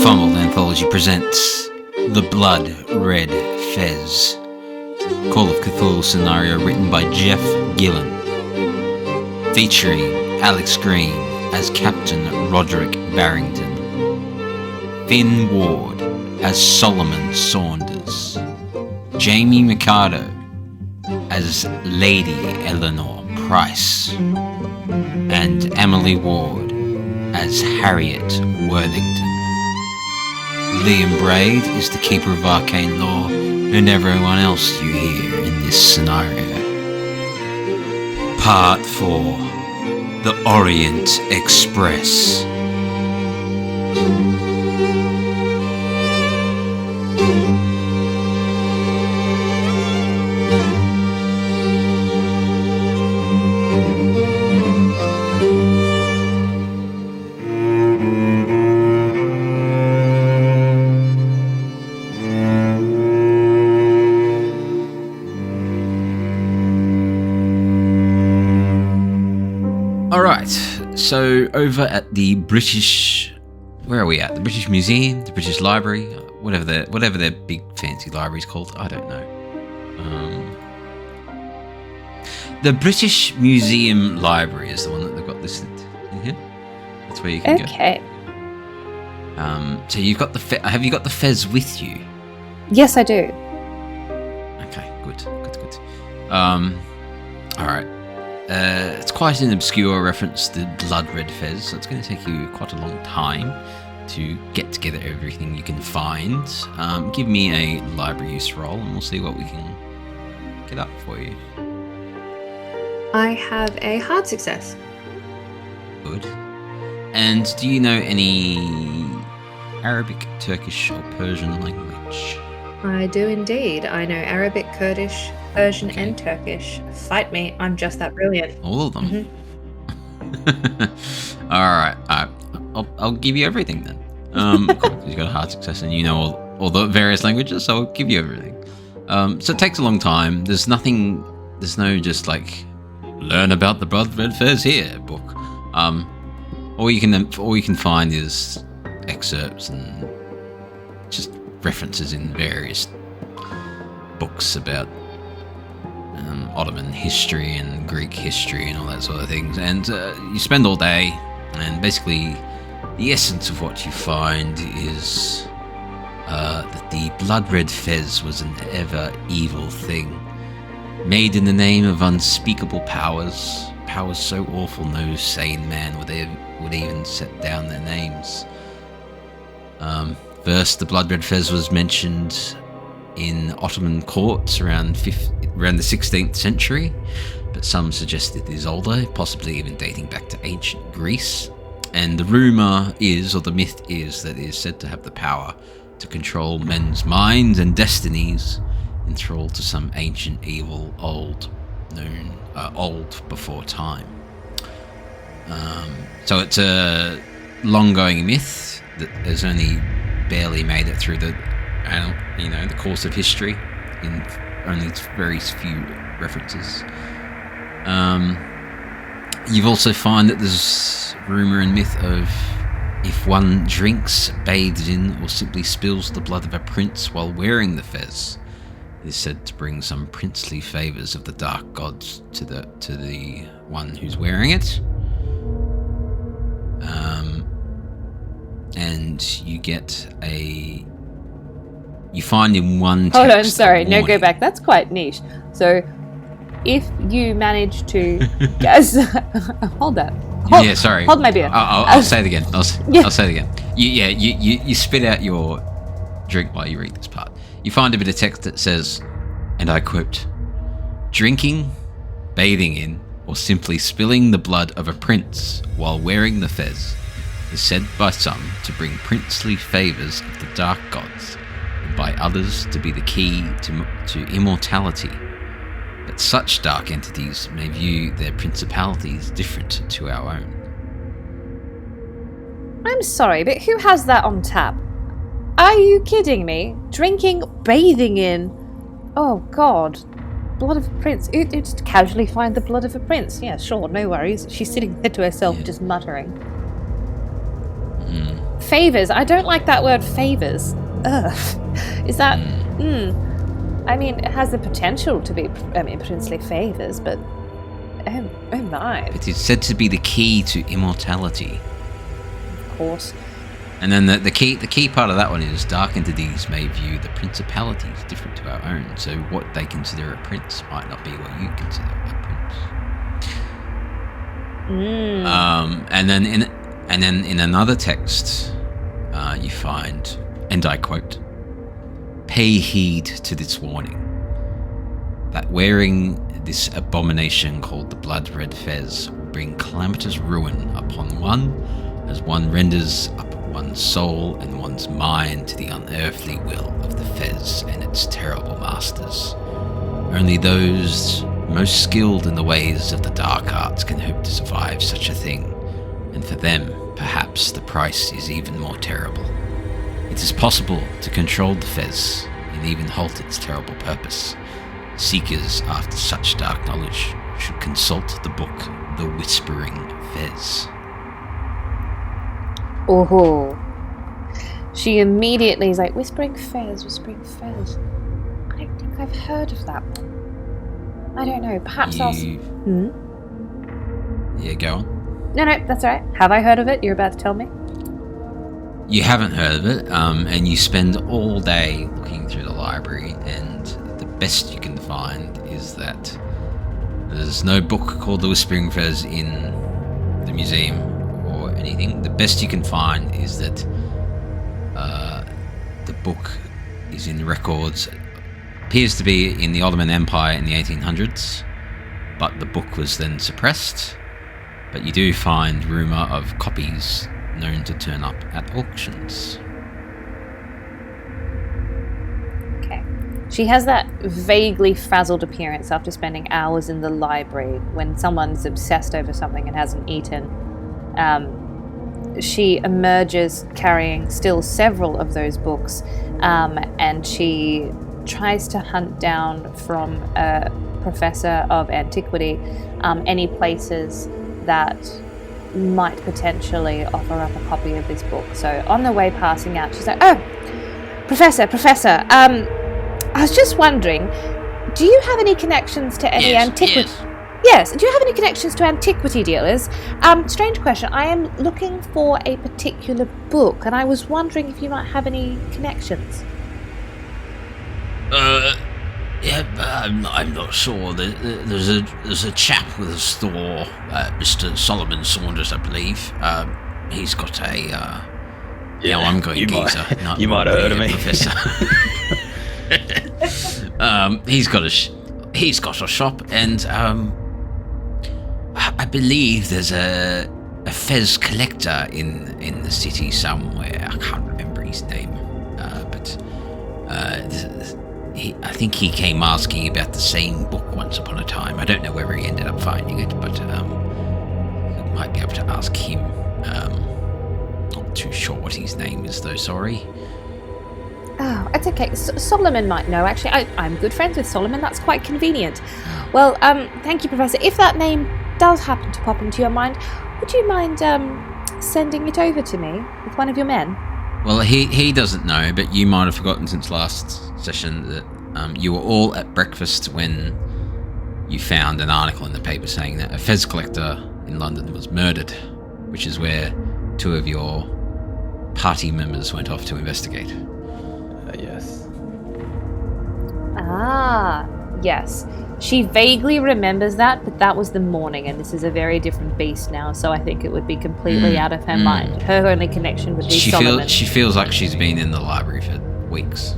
Fumbled Anthology presents The Blood Red Fez. Call of Cthulhu scenario written by Jeff Gillen. Featuring Alex Green as Captain Roderick Barrington. Finn Ward as Solomon Saunders. Jamie Mercado as Lady Eleanor Price. And Emily Ward as Harriet Worthington. Liam Braid is the Keeper of Arcane Lore, and everyone else you hear in this scenario. Part 4. The Orient Express. So over at the British, where are we at? The British Museum, the British Library, whatever their big fancy library's called. I don't know. The British Museum Library is the one that they've got listed in here. That's where you can go. Okay. So you've got have you got the Fez with you? Yes, I do. Okay, good. All right. It's quite an obscure reference to Blood Red Fez, so it's going to take you quite a long time to get together everything you can find. Give me a library use roll and we'll see what we can get up for you. I have a hard success. Good. And do you know any Arabic, Turkish or Persian language? I do indeed. I know Arabic, Kurdish, Persian and Turkish. Fight me, I'm just that brilliant. All of them? Mm-hmm. Alright, I'll give you everything then. Cool, you've got a hard success and you know all the various languages, so I'll give you everything. So it takes a long time. There's no just like, learn about the Blood Red Fez here book. All you can find is excerpts and just references in various books about Ottoman history and Greek history and all that sort of things, and you spend all day, and basically the essence of what you find is that the Blood Red Fez was an ever evil thing, made in the name of unspeakable powers so awful no sane man would even set down their names. First, the Blood Red Fez was mentioned in Ottoman courts around the 16th century, but some suggest it is older, possibly even dating back to ancient Greece. And the rumour is, or the myth is, that it is said to have the power to control men's minds and destinies, enthralled to some ancient evil old before time. So it's a long-going myth that has only barely made it through the course of history in only very few references. You've also find that there's rumour and myth of if one drinks, bathes in, or simply spills the blood of a prince while wearing the fez, it is said to bring some princely favours of the dark gods to the one who's wearing it. And you find in one text... Hold on, sorry. No, go back. That's quite niche. So, if you manage to... Guys, hold that. Hold my beer. I'll say it again. I'll say it again. You spit out your drink while you read this part. You find a bit of text that says, and I quote, "Drinking, bathing in, or simply spilling the blood of a prince while wearing the fez is said by some to bring princely favours of the dark gods, and by others to be the key to immortality. But such dark entities may view their principalities different to our own." I'm sorry, but who has that on tap? Are you kidding me? Drinking, bathing in... Oh, God. Blood of a prince. You just casually find the blood of a prince. Yeah, sure, no worries. She's sitting there to herself, just muttering. Favors. I don't like that word favors. Ugh. Is that... I mean, it has the potential to be, princely favors, but... Oh my. It is said to be the key to immortality. Of course. And then the key part of that one is dark entities may view the principalities different to our own. So what they consider a prince might not be what you consider a prince. And then in another text, you find, and I quote, "Pay heed to this warning, that wearing this abomination called the blood-red fez will bring calamitous ruin upon one, as one renders up one's soul and one's mind to the unearthly will of the fez and its terrible masters. Only those most skilled in the ways of the dark arts can hope to survive such a thing, and for them, perhaps, the price is even more terrible. It is possible to control the fez and even halt its terrible purpose. Seekers after such dark knowledge should consult the book The Whispering Fez." Oh. She immediately is like, Whispering Fez. I don't think I've heard of that one. I don't know. Perhaps I'll... Yeah, go on. No, that's all right. Have I heard of it? You're about to tell me? You haven't heard of it, and you spend all day looking through the library, and the best you can find is that there's no book called The Whispering Fez in the museum or anything. The best you can find is that the book is in records, appears to be in the Ottoman Empire in the 1800s, but the book was then suppressed. But you do find rumour of copies known to turn up at auctions. Okay. She has that vaguely frazzled appearance after spending hours in the library when someone's obsessed over something and hasn't eaten. She emerges carrying still several of those books, and she tries to hunt down from a professor of antiquity any places that might potentially offer up a copy of this book. So on the way passing out, she's like, "Oh, Professor, I was just wondering, do you have any connections to any antiquity?" Yes, do you have any connections to antiquity dealers? Strange question. I am looking for a particular book, and I was wondering if you might have any connections. I'm not sure. There's a chap with a store, Mr. Solomon Saunders, I believe. He's got a. I'm going geezer. You might have heard of me, Professor. He's got a shop, and I believe there's a fez collector in the city somewhere. I can't remember his name, but I think he came asking about the same book once upon a time. I don't know whether he ended up finding it, but I might be able to ask him. Not too sure what his name is, though. Sorry. Oh, it's okay. Solomon might know. Actually, I'm good friends with Solomon. That's quite convenient. Well, thank you, Professor. If that name does happen to pop into your mind, would you mind sending it over to me with one of your men? Well, he doesn't know, but you might have forgotten since last session that you were all at breakfast when you found an article in the paper saying that a fez collector in London was murdered, which is where two of your party members went off to investigate. Yes. Ah, yes. She vaguely remembers that, but that was the morning, and this is a very different beast now, so I think it would be completely out of her mind. Her only connection would be Solomon. She feels like she's been in the library for weeks.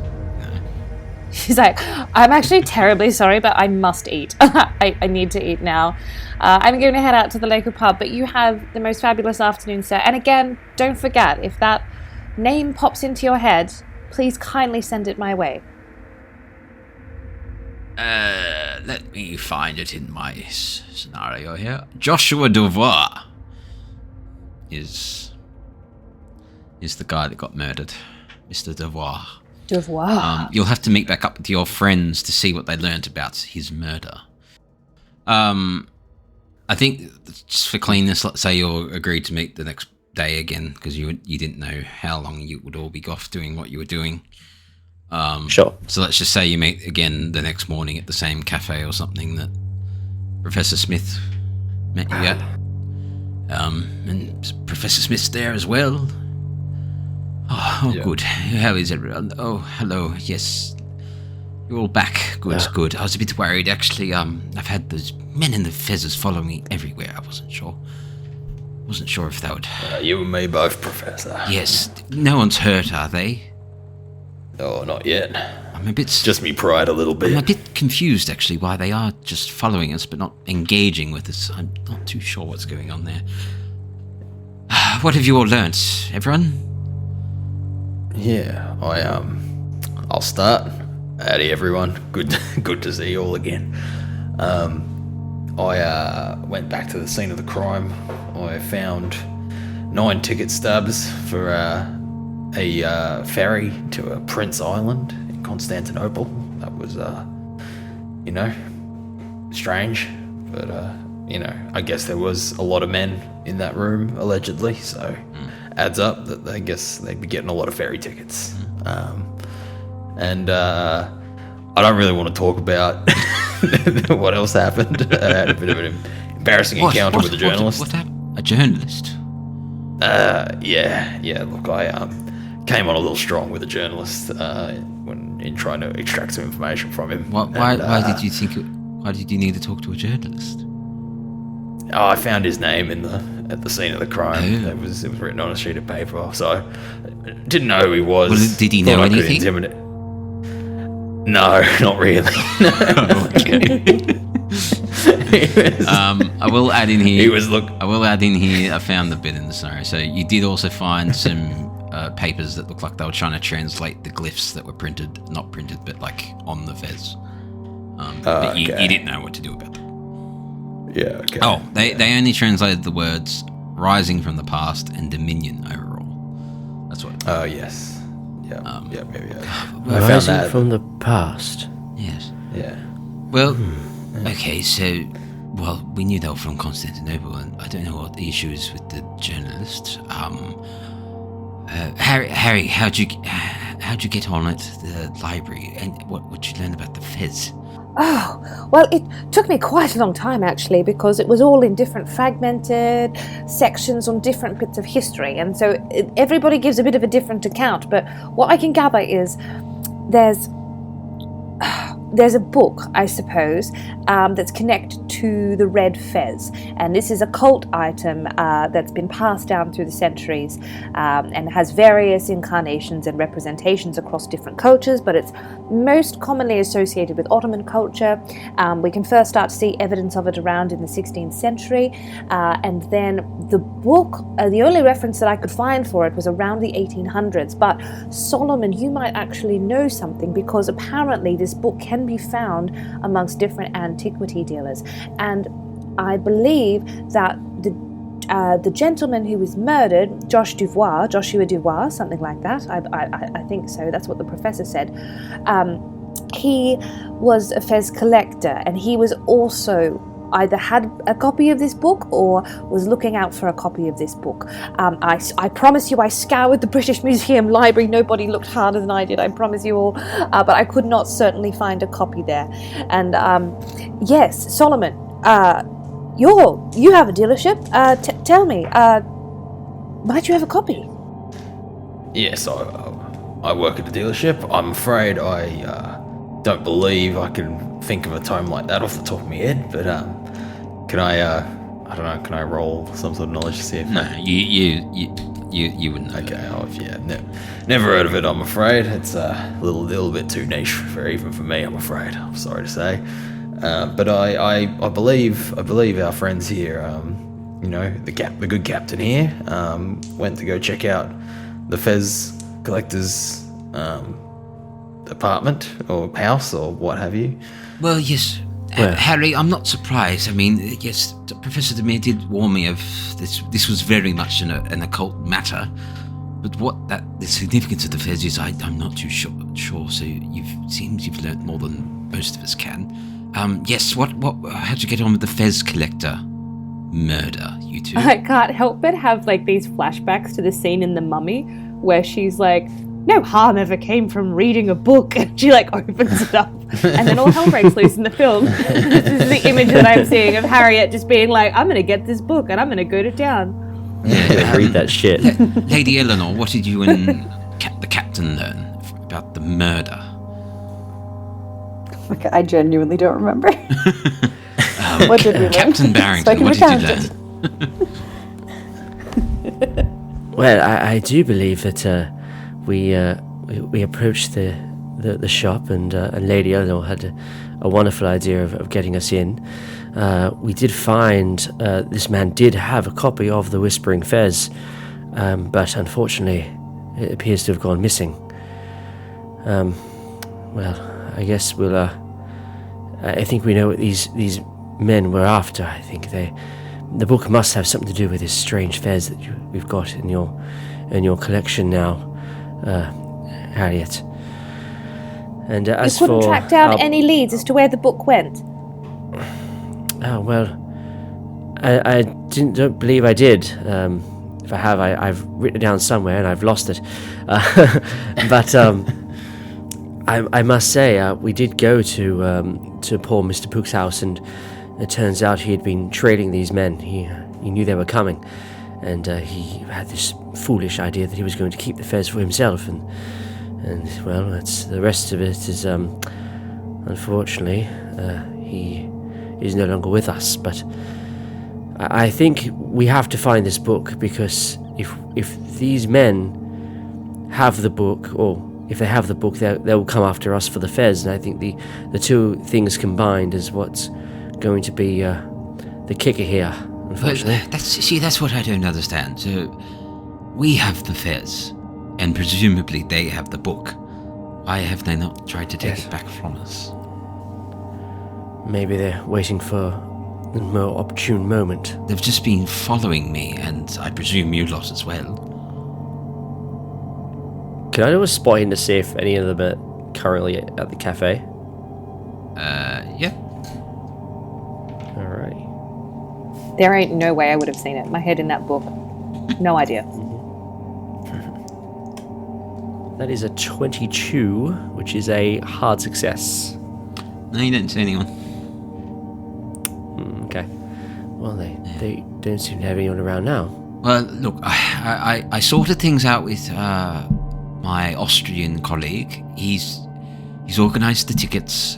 She's like, "I'm actually terribly sorry, but I must eat. I need to eat now. I'm going to head out to the local pub, but you have the most fabulous afternoon, sir. And again, don't forget, if that name pops into your head, please kindly send it my way." Let me find it in my scenario here. Joshua Devoir is the guy that got murdered. Mr. Devoir. Devoir. You'll have to meet back up with your friends to see what they learnt about his murder. I think, just for cleanness, let's say you're agreed to meet the day again, because you didn't know how long you would all be off doing what you were doing. Sure. So let's just say you meet again the next morning at the same cafe or something that Professor Smith met you at. And Professor Smith's there as well. Oh, Yeah. good. How is everyone? Oh, hello. Yes. You're all back. Good, good. I was a bit worried, actually. I've had those men in the fezzes following me everywhere. I wasn't sure. Wasn't sure if that would... You and me both, Professor. Yes. No one's hurt, are they? Oh, not yet. I'm a bit... Just me pride a little bit. I'm a bit confused, actually, why they are just following us but not engaging with us. I'm not too sure what's going on there. What have you all learnt, everyone? Yeah, I'll start. Howdy, everyone. Good to see you all again. I went back to the scene of the crime. I found 9 ticket stubs for a ferry to a Prince Island in Constantinople. That was, strange, but I guess there was a lot of men in that room allegedly, so adds up that I guess they'd be getting a lot of ferry tickets. And I don't really want to talk about what else happened. I had a bit of an embarrassing encounter with a journalist. What happened? A journalist? Yeah. Look, I came on a little strong with a journalist when in trying to extract some information from him. Why did you think? Why did you need to talk to a journalist? I found his name at the scene of the crime. Oh. It was written on a sheet of paper, so I didn't know who he was. Well, did he Thought know I could anything? intimidate- No, not really. I will add in here. He was I will add in here. I found the bit in the scenario. So you did also find some papers that looked like they were trying to translate the glyphs that were not printed, but like on the fez. But you didn't know what to do about them. Yeah. Okay. Oh, they only translated the words "rising from the past" and "dominion" overall. That's what. Oh yes. Yeah. Yeah. I found Rising that. from the past. Yes. Yeah. Well, okay, so, we knew they were from Constantinople, and I don't know what the issue is with the journalist. Harry, how'd you get on at the library, and what you learn about the fez? Oh, well, it took me quite a long time, actually, because it was all in different fragmented sections on different bits of history, and so everybody gives a bit of a different account, but what I can gather is there's a book, I suppose, that's connected to the red fez, and this is a cult item that's been passed down through the centuries and has various incarnations and representations across different cultures, but it's most commonly associated with Ottoman culture. We can first start to see evidence of it around in the 16th century, and then the book, the only reference that I could find for it was around the 1800s, but Solomon, you might actually know something, because apparently this book can be found amongst different antiquity dealers, and I believe that the gentleman who was murdered, Joshua Dubois, something like that, I think so, that's what the professor said, he was a fez collector, and he was also either had a copy of this book or was looking out for a copy of this book. I promise you I scoured the British Museum library. Nobody looked harder than I did, I promise you all, but I could not certainly find a copy there. And yes, Solomon, you have a dealership. Tell me, might you have a copy? Yes, I work at a dealership. I'm afraid I don't believe I can think of a tome like that off the top of my head, but can I don't know, can I roll some sort of knowledge to see if... No, you wouldn't know. Okay, never heard of it, I'm afraid. It's a little bit too niche even for me, I'm afraid. I'm sorry to say. But I believe our friends here, the good captain here, went to go check out the Fez collector's apartment or house or what have you. Well, yes, Harry, I'm not surprised. I mean, yes, Professor Demir did warn me of this. This was very much an occult matter. But the significance of the Fez is, I'm not too sure. So you've learnt more than most of us can. Yes. How'd you get on with the Fez collector, murder, you two. I can't help but have like these flashbacks to the scene in The Mummy where she's like, no harm ever came from reading a book, and she like opens it up and then all hell breaks loose in the film. This is the image that I'm seeing of Harriet just being like, I'm gonna get this book and I'm gonna go to town. Yeah, read that shit. Lady Eleanor, what did you and the captain learn about the murder? Okay, I genuinely don't remember. What did we learn? Captain Barrington, what did you learn? Well, I do believe that we approached the shop, and Lady Eleanor had a wonderful idea of getting us in. We did find this man did have a copy of the Whispering Fez, but unfortunately it appears to have gone missing. Well, I guess we'll... I think we know what these men were after. I think the book must have something to do with this strange fez that we've got in your collection now, Harriet. And as You couldn't for track down any leads as to where the book went. Oh well, I don't believe I did. If I have, I've written it down somewhere and I've lost it. But I must say, we did go to poor Mr. Pook's house, and it turns out he had been trailing these men. He knew they were coming, and he had this foolish idea that he was going to keep the fez for himself, and well, that's the rest of it is unfortunately he is no longer with us. But I think we have to find this book, because if these men have the book, or if they have the book, they'll come after us for the fez, and I think the two things combined is what's going to be the kicker here, unfortunately. That's what I don't understand. So, we have the fez, and presumably they have the book. Why have they not tried to take it back from us? Maybe they're waiting for a more opportune moment. They've just been following me, and I presume you lot as well. Can I do a spot in to see if any of them are currently at the cafe? Yeah. Alright. There ain't no way I would have seen it. My head in that book. No idea. That is a 22, which is a hard success. No, you didn't see anyone. Okay. Well, they don't seem to have anyone around now. Well, look, I sorted things out with my Austrian colleague. He's organised the tickets.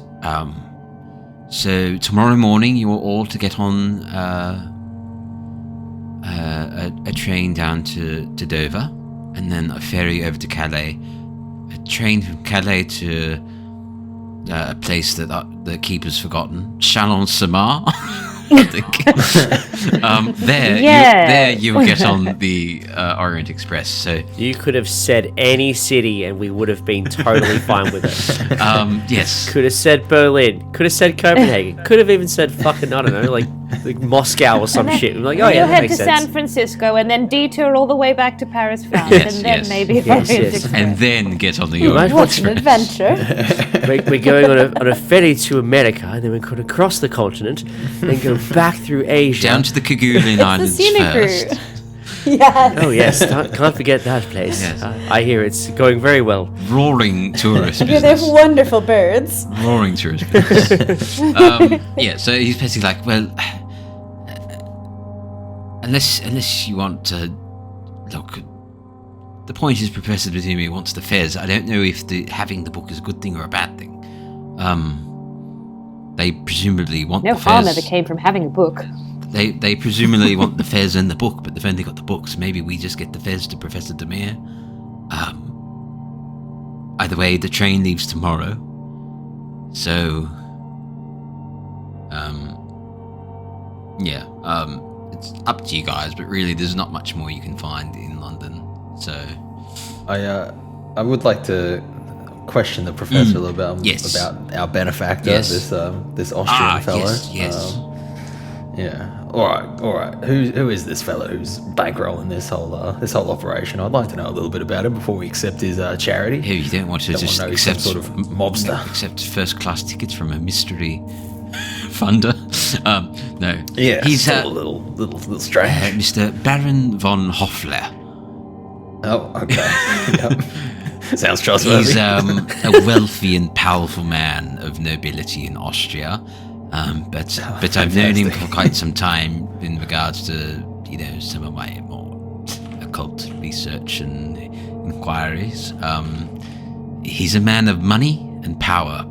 So tomorrow morning you are all to get on a train down to Dover, and then a ferry over to Calais, a train from Calais to a place that the keeper's forgotten, Chalon-sur-Marne, I think. There you'll get on the Orient Express. So you could have said any city and we would have been totally fine with it. Yes. Could have said Berlin. Could have said Copenhagen. Could have even said fucking, I don't know, like Moscow or some shit. I'm like, oh yeah, You'll that head makes to sense. San Francisco and then detour all the way back to Paris, France, Yes, and then yes. maybe Yes, Orient yes. Express. And then get on the You might Orient want What to- an adventure. We're going on a ferry to America, and then we're going to cross the continent, then go back through Asia. down to the Kerguelen Islands scenic first. route. Yes. Oh yes, can't forget that place. Yes. I hear it's going very well. Roaring tourist Yeah, they have business. wonderful birds. Roaring tourist business. Yeah, so he's basically like, well, unless you want to look. The point is, Professor Bazumi wants the fez. I don't know if having the book is a good thing or a bad thing. They presumably want No the harm fez. ever came from having a book. They presumably want the fez and the book, but they've only got the books. Maybe we just get the fez to Professor Demir. Either way, the train leaves tomorrow. So, it's up to you guys, but really there's not much more you can find in London. So, I would like to question the professor a little bit Yes. about our benefactor, Yes. this Austrian fellow. Yes. Yeah. All right. Who is this fellow who's bankrolling this whole operation? I'd like to know a little bit about him before we accept his charity. Hey, you don't want to Don't just wanna know he's some accept sort of mobster. accept first class tickets from a mystery funder. No. Yeah, He's a little strange. Mr. Baron von Hoffler. Oh, okay. Yep. Sounds trustworthy. He's a wealthy and powerful man of nobility in Austria. But I've known him for quite some time in regards to, some of my more occult research and inquiries. He's a man of money and power,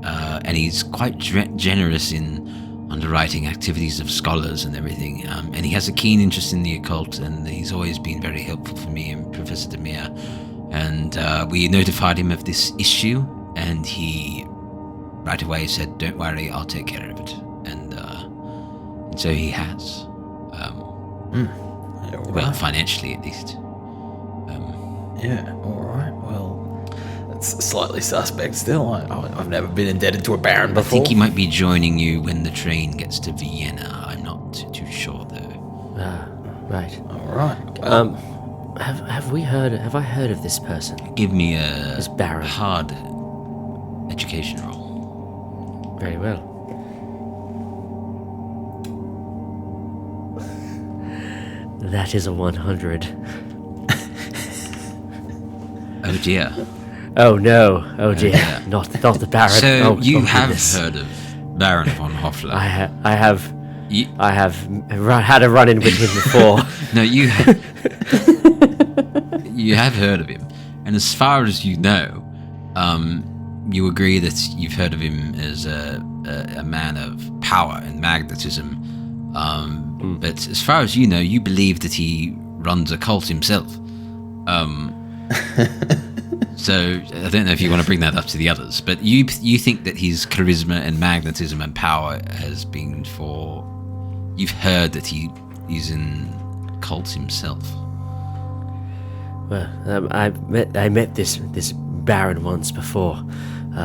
and he's quite generous in underwriting activities of scholars and everything. And he has a keen interest in the occult, and he's always been very helpful for me and Professor Demir. And we notified him of this issue, and he right away said, "Don't worry, I'll take care of it." And so he has. Well, financially at least. Yeah, alright, well, it's slightly suspect still. I've never been indebted to a baron before. I think he might be joining you when the train gets to Vienna. I'm not too sure, though. Right. Alright. Well. Have I heard of this person? Give me This baron. hard education roll. Very well. That is a 100. Oh dear. Oh no. Oh dear. Yeah. Not the Baron. So you have goodness. heard of Baron von Hoffler? I have You- had a run-in with him before. No, you have heard of him, and as far as you know, you agree that you've heard of him as a man of power and magnetism. But as far as you know, you believe that he runs a cult himself. So I don't know if you want to bring that up to the others, but you think that his charisma and magnetism and power has been for. You've heard that he's in cults himself. Well, I met this Baron once before.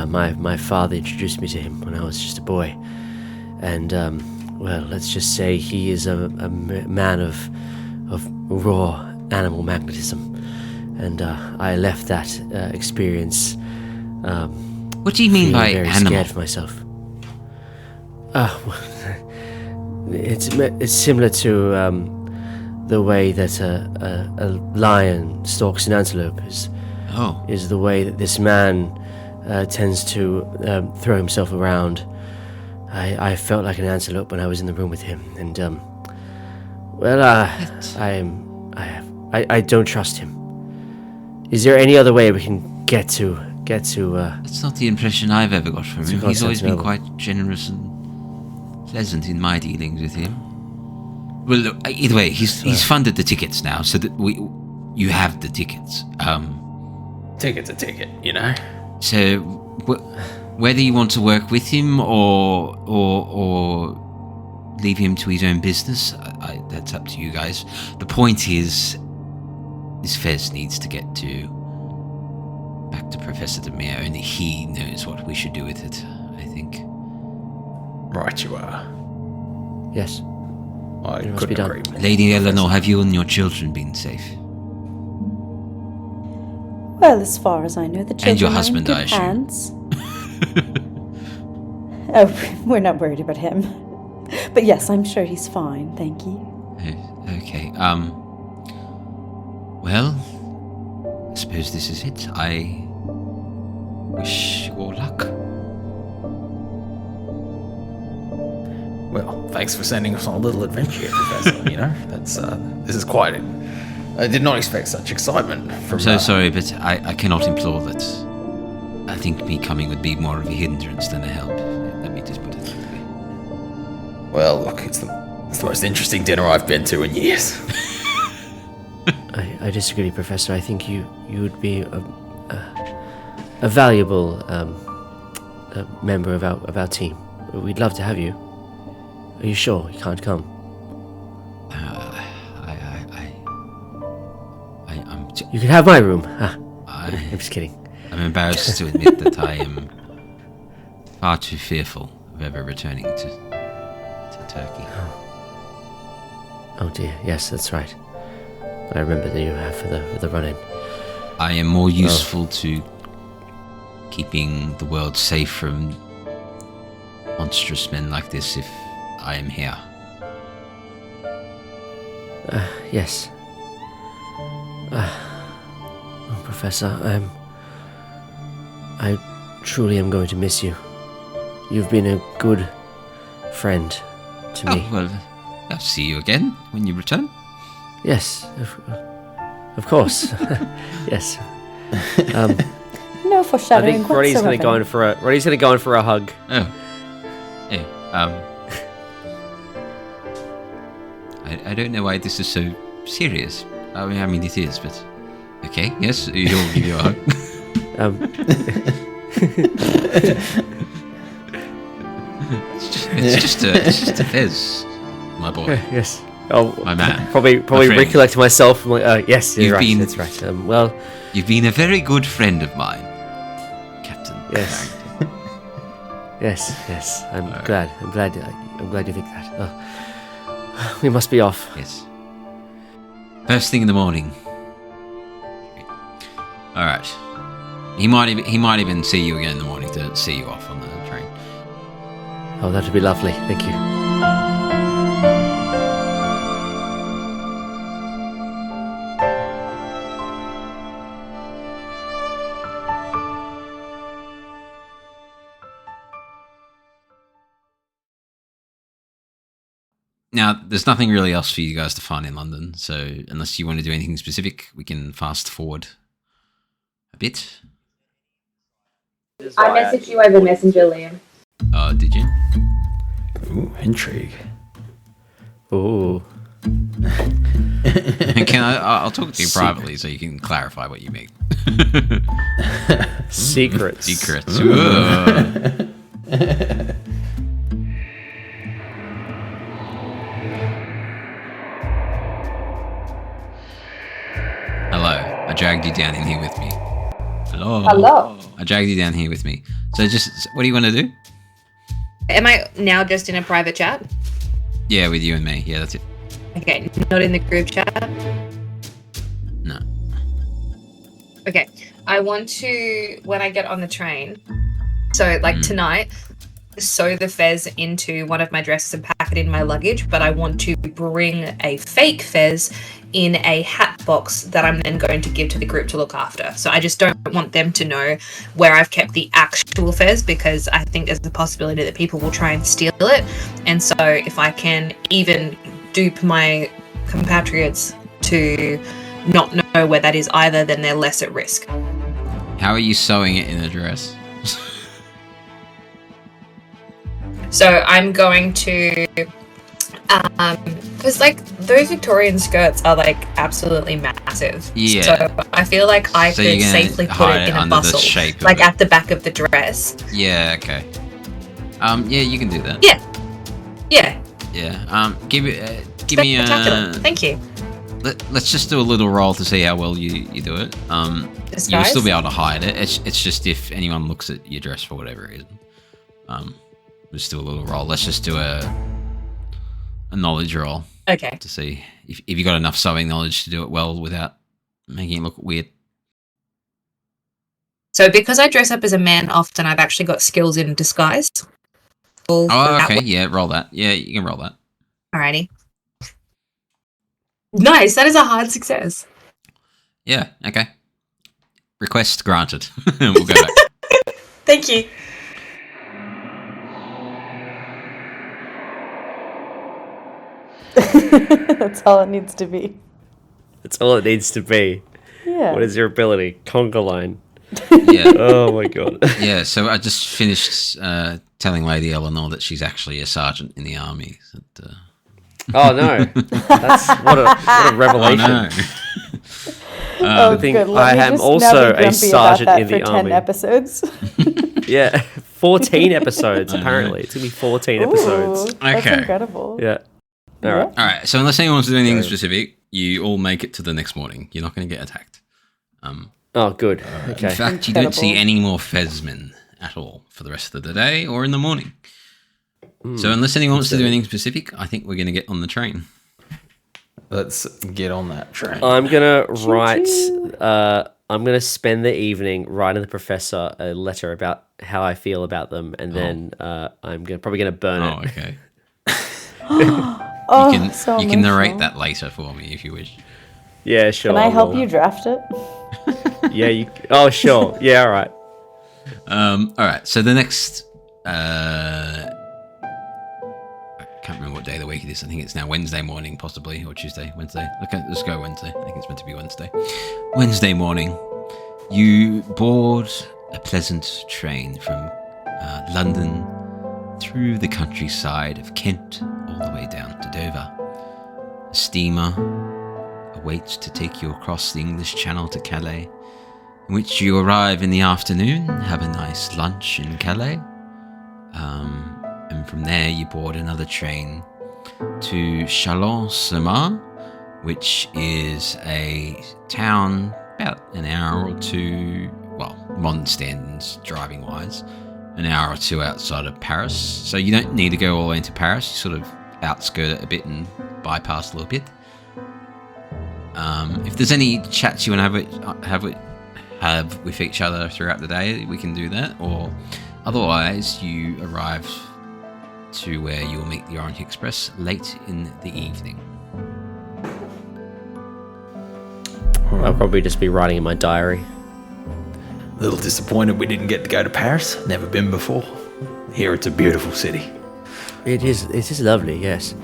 My father introduced me to him when I was just a boy, and well, let's just say he is a man of raw animal magnetism, and I left that experience. What do you mean by very animal? scared for myself. It's similar to the way that a lion stalks an antelope is the way that this man tends to throw himself around. I felt like an antelope when I was in the room with him, and I don't trust him. Is there any other way we can get to? That's not the impression I've ever got from him. He's always been Constantinople. quite generous and pleasant in my dealings with him. Well, look, either way, he's funded the tickets now, so that you have the tickets. Ticket's a ticket, you know? So, whether you want to work with him or leave him to his own business, that's up to you guys. The point is, this Fez needs to get back to Professor Demir. Only he knows what we should do with it, I think. Right you are. Yes. I It must couldn't be done. agree more. Lady Eleanor, have you and your children been safe? Well, as far as I know, the children your are in husband, good I assume. hands. Oh, we're not worried about him. But yes, I'm sure he's fine, thank you. Okay, well, I suppose this is it. I wish you all luck. Well, thanks for sending us on a little adventure here, Professor. You know, this is quite it. I did not expect such excitement from I'm so sorry, but I cannot implore that. I think me coming would be more of a hindrance than a help. Let me just put it that way. Well, look, it's the most interesting dinner I've been to in years. I disagree, Professor. I think you would be a valuable member of our team. We'd love to have you. Are you sure you can't come? You can have my room. I'm just kidding. I'm embarrassed to admit that I am far too fearful of ever returning to Turkey. Oh dear. Yes, that's right. I remember that you have for the run-in. I am more useful to keeping the world safe from monstrous men like this if I am here. Yes. Professor, I truly am going to miss you. You've been a good friend to me. Oh, well, I'll see you again when you return. Yes, of course. Yes. No I foreshadowing. think Roddy's going to go in for a hug. Oh. Yeah. I don't know why this is so serious. I mean it is, but okay. Yes, he'll give you a hug. It's just a fez, my boy. Yes. Oh, My man. Probably friend. recollect myself. I'm like, yes, you're right. Been- That's right. Well, You've been a very good friend of mine, Captain. Yes. Barrington. yes. I'm glad you think that. Oh. We must be off. Yes. First thing in the morning. All right. He might even see you again in the morning to see you off on the train. Oh, that'd be lovely. Thank you. Now, there's nothing really else for you guys to find in London, so unless you want to do anything specific, we can fast forward a bit. I messaged you over Messenger, Liam. Did you? Ooh, intrigue. Ooh. I'll talk to you privately so you can clarify what you mean. Secrets. Secrets. Hello. I dragged you down in here with me. Hello. I dragged you down here with me. So what do you want to do? Am I now just in a private chat? Yeah, with you and me. Yeah, that's it. Okay, not in the group chat. No. Okay, I want to, when I get on the train, so like tonight, sew the fez into one of my dresses and pack it in my luggage, but I want to bring a fake fez in a hat box that I'm then going to give to the group to look after. So I just don't want them to know where I've kept the actual fez, because I think there's a possibility that people will try and steal it. And so if I can even dupe my compatriots to not know where that is either, then they're less at risk. How are you sewing it in a dress? So I'm going to, because like those Victorian skirts are like absolutely massive. Yeah. So I feel like I So could you're gonna safely put hide it in it a under the bustle, shape of like it. at the back of the dress. Yeah, okay. Yeah, you can do that. Yeah. Yeah. Yeah. Give me Spectacular. Thank you. Let's just do a little roll to see how well you do it. You'll Disguise? still be able to hide it. It's just if anyone looks at your dress for whatever reason. Let's do a little roll. Let's just do a knowledge roll Okay. to see if you got enough sewing knowledge to do it well without making it look weird. So because I dress up as a man often, I've actually got skills in disguise. Oh, okay. Yeah, roll that. Yeah, you can roll that. Alrighty. Nice. That is a hard success. Yeah, okay. Request granted. We'll go back. Thank you. That's all it needs to be. That's all it needs to be. Yeah. What is your ability? Conga line. Yeah. Oh my god. Yeah, so I just finished telling Lady Eleanor that she's actually a sergeant in the army. Oh no. That's what a revelation. Oh, I think good. Let I me am just also now be a grumpy sergeant about that in the for 10 army. episodes. Yeah. 14 episodes apparently. It's gonna be 14 episodes. Ooh, that's Okay. incredible. Yeah. All right. All right, so unless anyone wants to do anything specific, you all make it to the next morning. You're not going to get attacked. Oh, good. In Okay. fact, you don't see Incredible. any more Fezmen at all for the rest of the day or in the morning. So unless anyone wants to do anything specific, I think we're going to get on the train. Let's get on that train. I'm gonna write. I'm gonna spend the evening writing the professor a letter about how I feel about them, and then I'm probably gonna burn Oh, it. okay. Oh, you can so you can narrate emotional. that later for me if you wish. Yeah, sure. Can I help will. you draft it? Yeah, you. Oh, sure. Yeah, all right. All right. So the next, I can't remember what day of the week it is. I think it's now Wednesday morning, possibly, or Tuesday, Wednesday. Okay, let's go Wednesday. I think it's meant to be Wednesday. Wednesday morning, you board a pleasant train from London through the countryside of Kent all the way down to Dover. A steamer awaits to take you across the English Channel to Calais, in which you arrive in the afternoon, have a nice lunch in Calais, and from there you board another train to Chalon-sur-Marne, which is a town about an hour or two, well, modern standards driving wise, an hour or two outside of Paris. So you don't need to go all the way into Paris, you sort of outskirt it a bit and bypass a little bit. If there's any chats you want to have with each other throughout the day, we can do that, or otherwise you arrive to where you'll meet the Orient Express late in the evening. I'll probably just be writing in my diary. A little disappointed we didn't get to go to Paris. Never been before. Here it's a beautiful city. It is lovely, yes.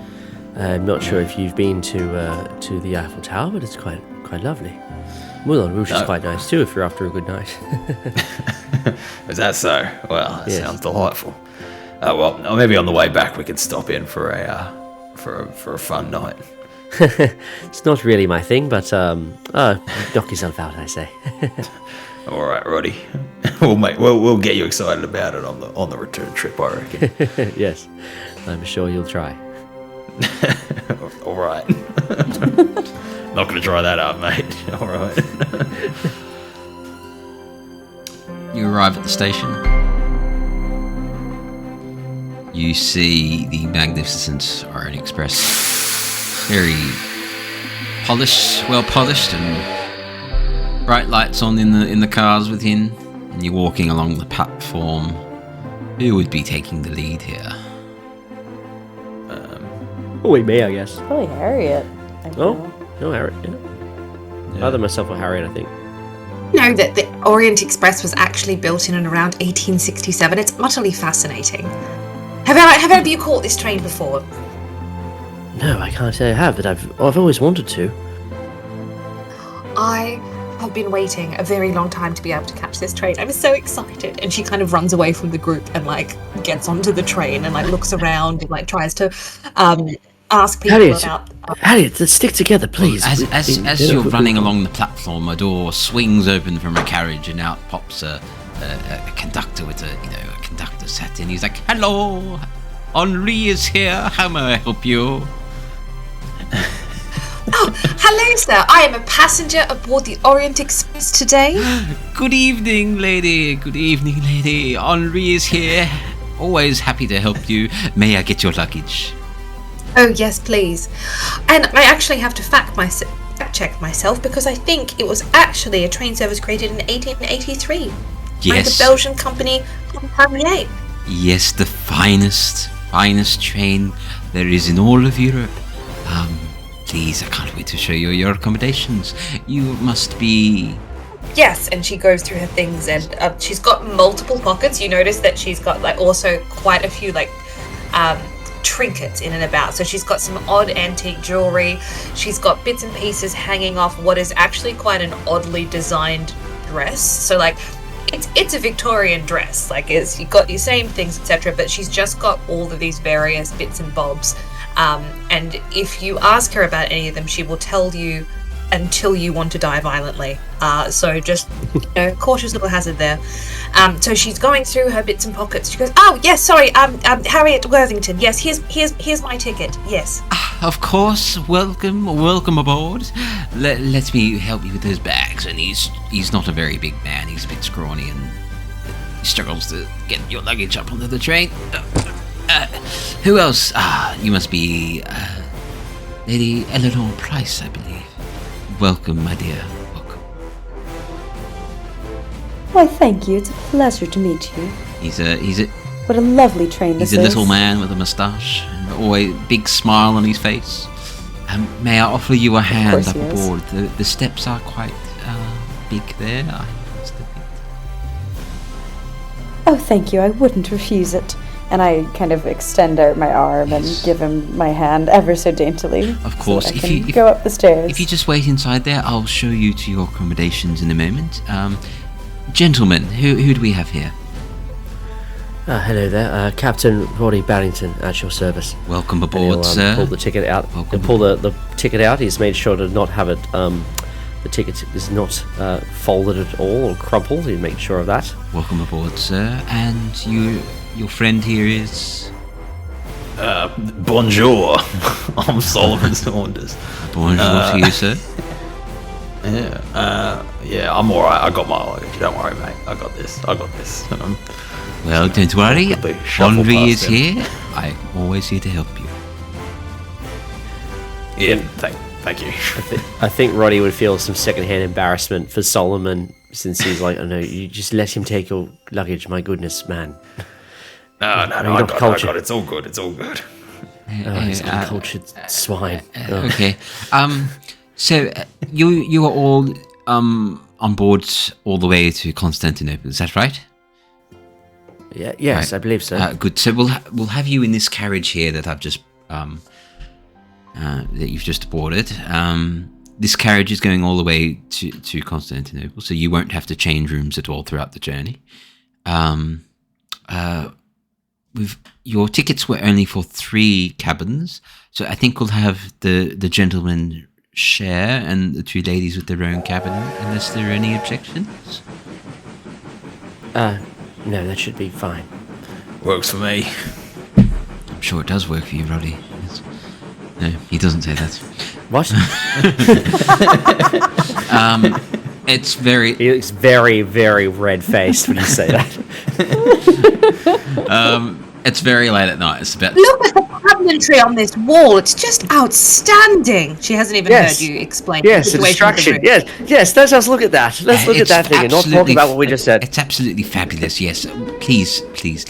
I'm not sure if you've been to the Eiffel Tower, but it's quite lovely. Moulin Rouge is quite nice too if you're after a good night. Is that so? Well, that Yes. sounds delightful. Well, maybe on the way back we can stop in for a fun night. It's not really my thing, but knock yourself out, I say. All right, Roddy. We'll get you excited about it on the return trip, I reckon. Yes, I'm sure you'll try. All right. Not going to try that out, mate. All right. You arrive at the station. You see the magnificent Orient Express. Very polished, well polished, and bright lights on in the cars within. And you're walking along the platform. Who would be taking the lead here? Oh, me, I guess. Probably Harriet. I Oh, feel. no, Harriet. Yeah. Either myself or Harriet, I think. Know that the Orient Express was actually built in and around 1867. It's utterly fascinating. Have any of you caught this train before? No, I can't say I have, but I've always wanted to. I have been waiting a very long time to be able to catch this train. I'm so excited. And she kind of runs away from the group and like gets onto the train and like looks around and like tries to ask people about. Harriet, let's stick together, please. As you're running along the platform, a door swings open from a carriage, and out pops a conductor with a conductor's hat, and he's like, "Hello, Henri is here. How may I help you?" Oh, hello, sir. I am a passenger aboard the Orient Express today. Good evening, lady. Good evening, lady. Henri is here. Always happy to help you. May I get your luggage? Oh, yes, please. And I actually have to fact check myself because I think it was actually a train service created in 1883 by the Yes. Belgian company Harriet. Yes, the finest train there is in all of Europe. Please, I can't wait to show you your accommodations. You must be... Yes, and she goes through her things, and she's got multiple pockets. You notice that she's got like also quite a few like trinkets in and about. So she's got some odd antique jewelry. She's got bits and pieces hanging off what is actually quite an oddly designed dress. So like it's a Victorian dress. Like you've got your same things, etc. But she's just got all of these various bits and bobs. And if you ask her about any of them, she will tell you until you want to die violently. So just cautious little hazard there. So she's going through her bits and pockets. She goes, "Oh yes, sorry, Harriet Worthington. Yes, here's my ticket. Yes." Of course, welcome aboard. Let me help you with those bags. And he's not a very big man. He's a bit scrawny and he struggles to get your luggage up onto the train. Who else? You must be Lady Eleanor Price, I believe. Welcome, my dear. Welcome. Why, thank you. It's a pleasure to meet you. He's a What a lovely train this he's is. a little man with a moustache. And always big smile on his face. May I offer you a hand up he is. aboard? The steps are quite big there. Oh, thank you. I wouldn't refuse it. And I kind of extend out my arm and give him my hand ever so daintily. Of course. So that I can go up the stairs. If you just wait inside there, I'll show you to your accommodations in a moment. Gentlemen, who do we have here? Hello there, Captain Roddy Barrington at your service. Welcome And aboard, he'll, sir. Pull the ticket out. Welcome. He'll pull the ticket out. He's made sure to not have it. The ticket is not folded at all or crumpled. He made sure of that. Welcome aboard, sir. And your friend here is... Bonjour. I'm Solomon Saunders. Bonjour to you, sir. Yeah, I'm alright. I got my luggage. Don't worry, mate. I got this. Well, don't worry. Probably shuffle Henri past is him. here. I'm always here to help you. Yeah, thank you. I think Roddy would feel some secondhand embarrassment for Solomon since he's like, oh no, you just let him take your luggage. My goodness, man. No, You're I not got cultured. it. It's all good. Oh, he's an uncultured swine. Oh. Okay. So you are all on board all the way to Constantinople. Is that right? Yeah, yes, Right. I believe so. Good. So we'll have you in this carriage here that I've just that you've just boarded. This carriage is going all the way to Constantinople, so you won't have to change rooms at all throughout the journey. Your tickets were only for 3 cabins, so I think we'll have the gentlemen share and the 2 ladies with their own cabin, unless there are any objections. No, that should be fine. Works for me. I'm sure it does work for you, Roddy. No, he doesn't say that. What? It's very... He looks very, very red-faced when you say that. It's very late at night. It's about... Look at the cabinetry on this wall. It's just outstanding. She hasn't even Yes. heard you explain Yes, the a situation of the distraction. room. Yes, let's look at that. Let's look at It's that thing and not talk absolutely about what we just said. It's absolutely fabulous, yes. Please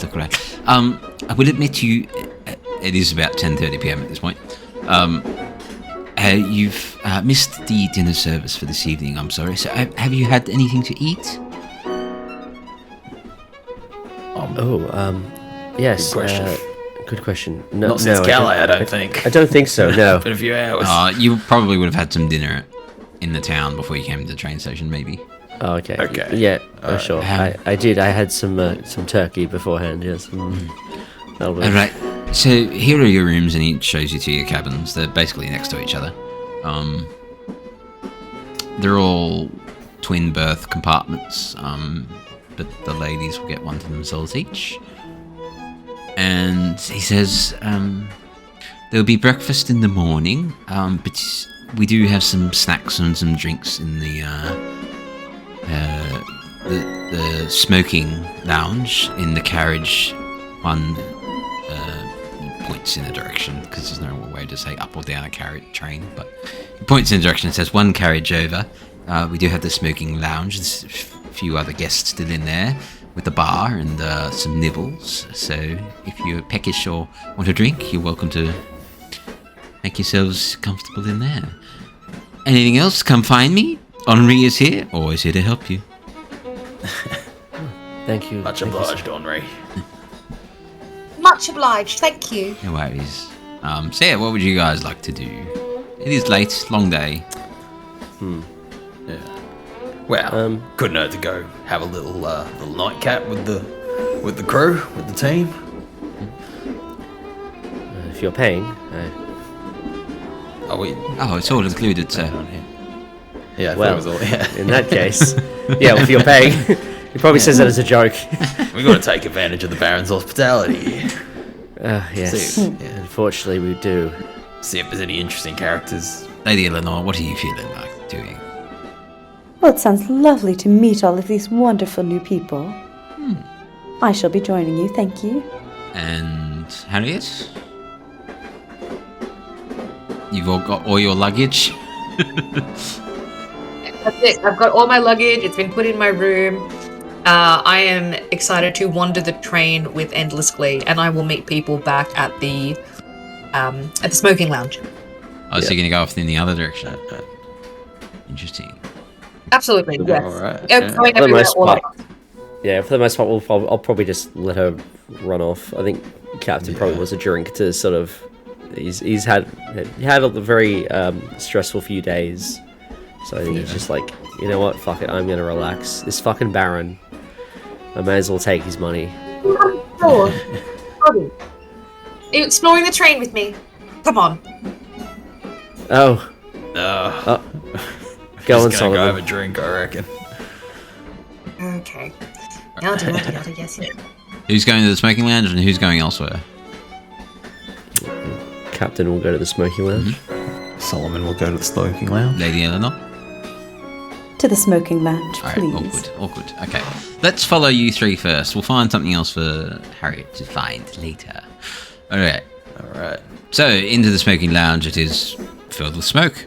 look around. I will admit to you, it is about 10:30 p.m. at this point. You've missed the dinner service for this evening, I'm sorry. So have you had anything to eat? Yes. Good question. Good question. No, Not since no, Calais, I don't think. I don't think so, no. Been a few hours. You probably would have had some dinner in the town before you came to the train station, maybe. Oh, okay. Okay. Yeah, sure. Um, I did. I had some turkey beforehand, yes. That'll work. All right. So here are your rooms, and he shows you to your cabins. They're basically next to each other. They're all twin berth compartments, but the ladies will get one to themselves each. And he says there'll be breakfast in the morning, but we do have some snacks and some drinks in the smoking lounge in the carriage. One points in a direction, because there's no way to say up or down a carriage train, but he points in a direction and says one carriage over. We do have the smoking lounge. There's a few other guests still in there with the bar and some nibbles. So if you're peckish or want a drink, you're welcome to make yourselves comfortable in there. Anything else, come find me. Henri is here, always here to help you. Thank you. Much Thank you, obliged, Henri. Much obliged, thank you. No worries. So yeah, what would you guys like to do? It is late, long day. Yeah. Well, couldn't hurt to go have a little nightcap with the crew, with the team. If you're paying, Are we? Oh, it's all included, sir. Yeah, I well, thought it was all. Yeah. in that case, yeah, if you're paying, he probably says that as a joke. We got to take advantage of the Baron's hospitality. Yes, See, unfortunately we do. See if there's any interesting characters. Lady Eleanor, what are you feeling like doing? Well, it sounds lovely to meet all of these wonderful new people. I shall be joining you, thank you. And Harriet? You've all got all your luggage? That's it. I've got all my luggage. It's been put in my room. I am excited to wander the train with endless glee, and I will meet people back at the at the smoking lounge. Oh, so you're going to go off in the other direction. Interesting. Absolutely, yes. All right. Going For the everywhere most all at part, once. yeah, for the most part, I'll probably just let her run off. I think Captain probably wants a drink to sort of. He had a very stressful few days, so I think he's just like, you know what, fuck it, I'm gonna relax. This fucking Baron, I may as well take his money. Sure. Cobby, are you exploring the train with me? Come on. Oh, go on, Just gonna go have Solomon. a drink, I reckon. Okay. Yada, yes. Who's going to the smoking lounge and who's going elsewhere? Captain will go to the smoking lounge. Solomon will go to the smoking lounge. Lady Eleanor? To the smoking lounge, Alright, please. awkward. Okay. Let's follow you three first. We'll find something else for Harriet to find later. Alright. All right. So, into the smoking lounge, it is filled with smoke.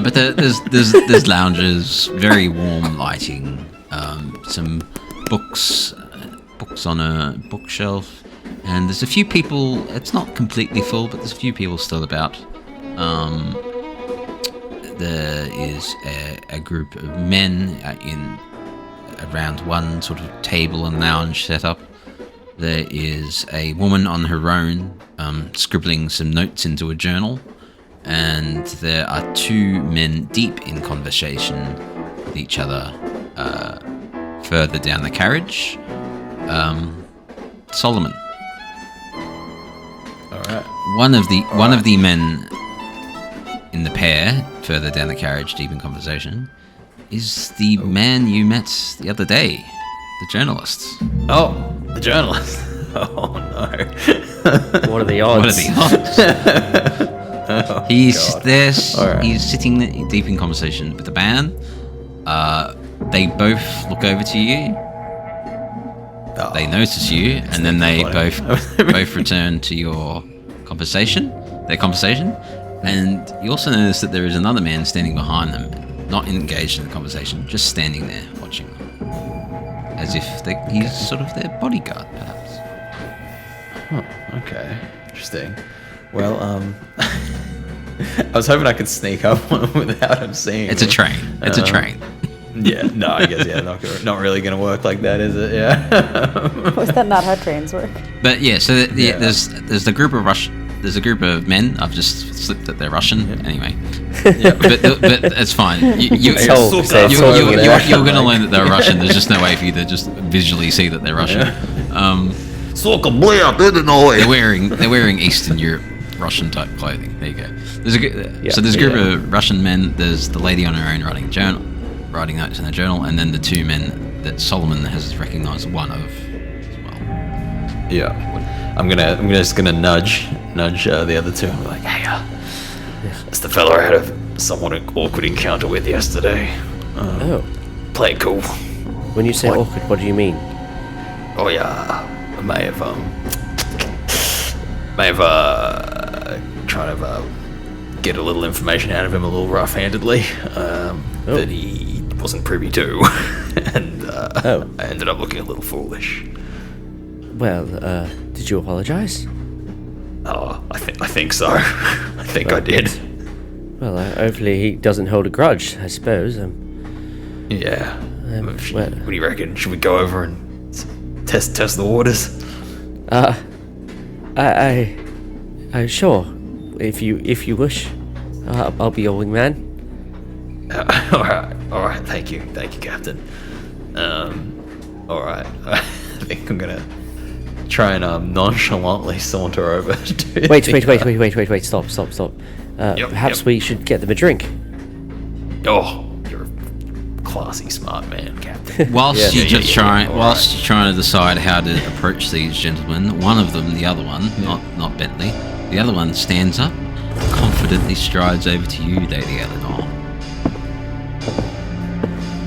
But there's lounges, very warm lighting, some books on a bookshelf, and there's a few people. It's not completely full, but there's a few people still about. There is a group of men in around one sort of table and lounge setup. There is a woman on her own, scribbling some notes into a journal, and there are two men deep in conversation with each other further down the carriage. Solomon. All right. One of the men in the pair further down the carriage, deep in conversation, is the man you met the other day, the journalist. Oh, the journalist. Oh no. What are the odds? What are the odds? He's God. there. Alright. He's sitting deep in conversation with the band. They both look over to you. Oh, They notice you, and then they funny. both return to your their conversation. And you also notice that there is another man standing behind them, not engaged in the conversation, just standing there watching them, as if he's sort of their bodyguard, perhaps. Okay. Interesting. Well, I was hoping I could sneak up on him without him seeing It's a me. train. It's a train. Yeah. No, I guess not really gonna work like that, is it? Yeah. Was that not how trains work? But yeah, so Yeah. there's the group of There's a group of men. I've just slipped that they're Russian. Anyway, Yeah. but it's fine. You're It's all- going it's all over there. to learn that they're Russian. There's just no way for you to just visually see that they're Russian. They're wearing Eastern Europe Russian type clothing. There you go. There's a group of Russian men. There's the lady on her own writing notes in a journal, and then the two men that Solomon has recognised one of as well. Yeah. I'm just gonna nudge the other two. I'm like, hey, that's the fella I had a somewhat awkward encounter with yesterday. Oh. Play it cool. When you say What? awkward, what do you mean? Oh yeah, I may have tried to get a little information out of him a little rough-handedly that he wasn't privy to, and I ended up looking a little foolish. Well, did you apologize? Oh, I think so. I think I did. Well, hopefully he doesn't hold a grudge, I suppose. Yeah. well- What do you reckon? Should we go over and test the waters? I sure. If you wish, I'll be your wingman. All right. Thank you, Captain. All right. I think I'm gonna try and nonchalantly saunter over to. Wait! Stop! Perhaps we should get them a drink. Oh, you're a classy, smart man, Captain. Whilst Yeah. you're trying to decide how to approach these gentlemen, one of them, the other one, not Bentley, the other one stands up, confidently strides over to you, Lady Eleanor.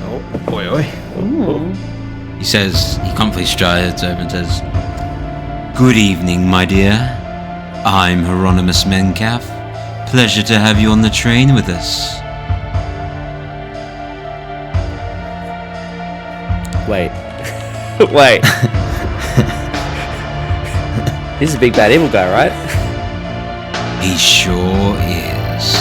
Oh, oi. He confidently strides over and says, "Good evening, my dear. I'm Hieronymus Mencalf. Pleasure to have you on the train with us." Wait. He's a big bad evil guy, right? He sure is.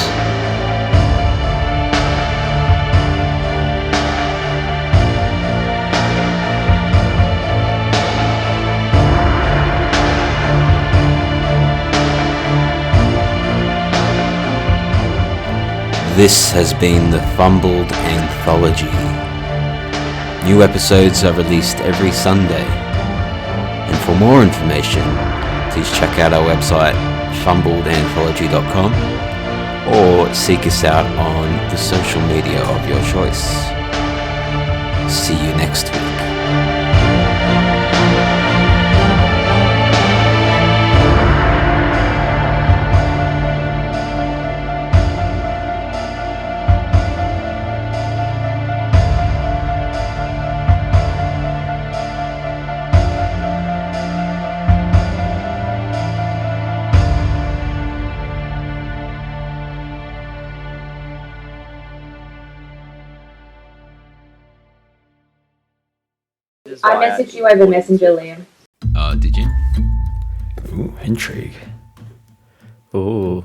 This has been the Fumbled Anthology. New episodes are released every Sunday. And for more information, please check out our website, fumbledanthology.com, or seek us out on the social media of your choice. See you next week. I messaged you over Messenger, Liam. Did you? Ooh, intrigue. Ooh.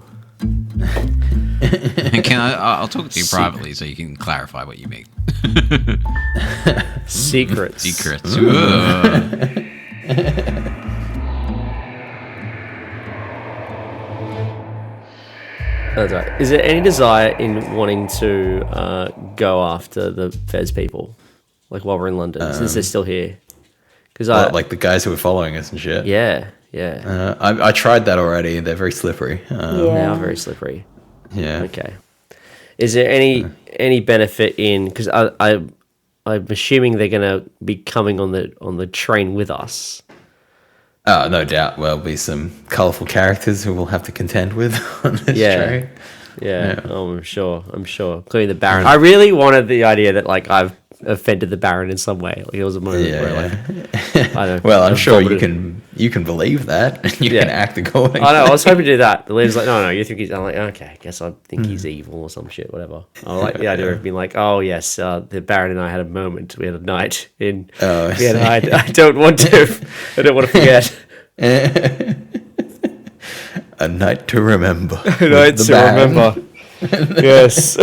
I'll talk to you privately so you can clarify what you mean. Secrets. Secrets. That's right. Is there any desire in wanting to go after the Fez people? Like while we're in London, since they're still here? Because like the guys who were following us and shit. Yeah. I tried that already. They're very slippery. They are very slippery. Yeah. Okay. Is there any benefit in, because I'm assuming they're going to be coming on the train with us. Oh, no doubt. There'll be some colourful characters who we'll have to contend with on this train. Yeah. Oh, I'm sure. Including the Baron. I really wanted the idea that like I've offended the Baron in some way. Like it was a moment where like I don't know. Well, I'm sure you can believe that and you can act accordingly. I know. I was hoping to do that. The Liam's like, no, you think he's. I'm like, okay, I guess I think he's evil or some shit, whatever. I like the idea of being like, oh yes, the Baron and I had a moment. We had a night in. Oh, I don't want to forget. A night to remember. A night to remember. Yes.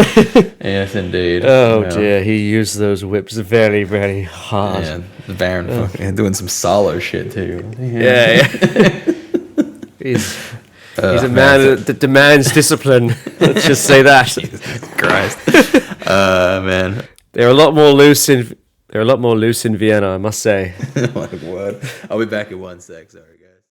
Yes, indeed. Oh dear, he used those whips very, very hard. Yeah, the Baron fucking doing some solo shit too. Yeah. He's a man that demands discipline. Let's just say that. Jesus Christ. Man. They're a lot more loose in Vienna, I must say. Like word. I'll be back in 1 sec. Sorry, guys.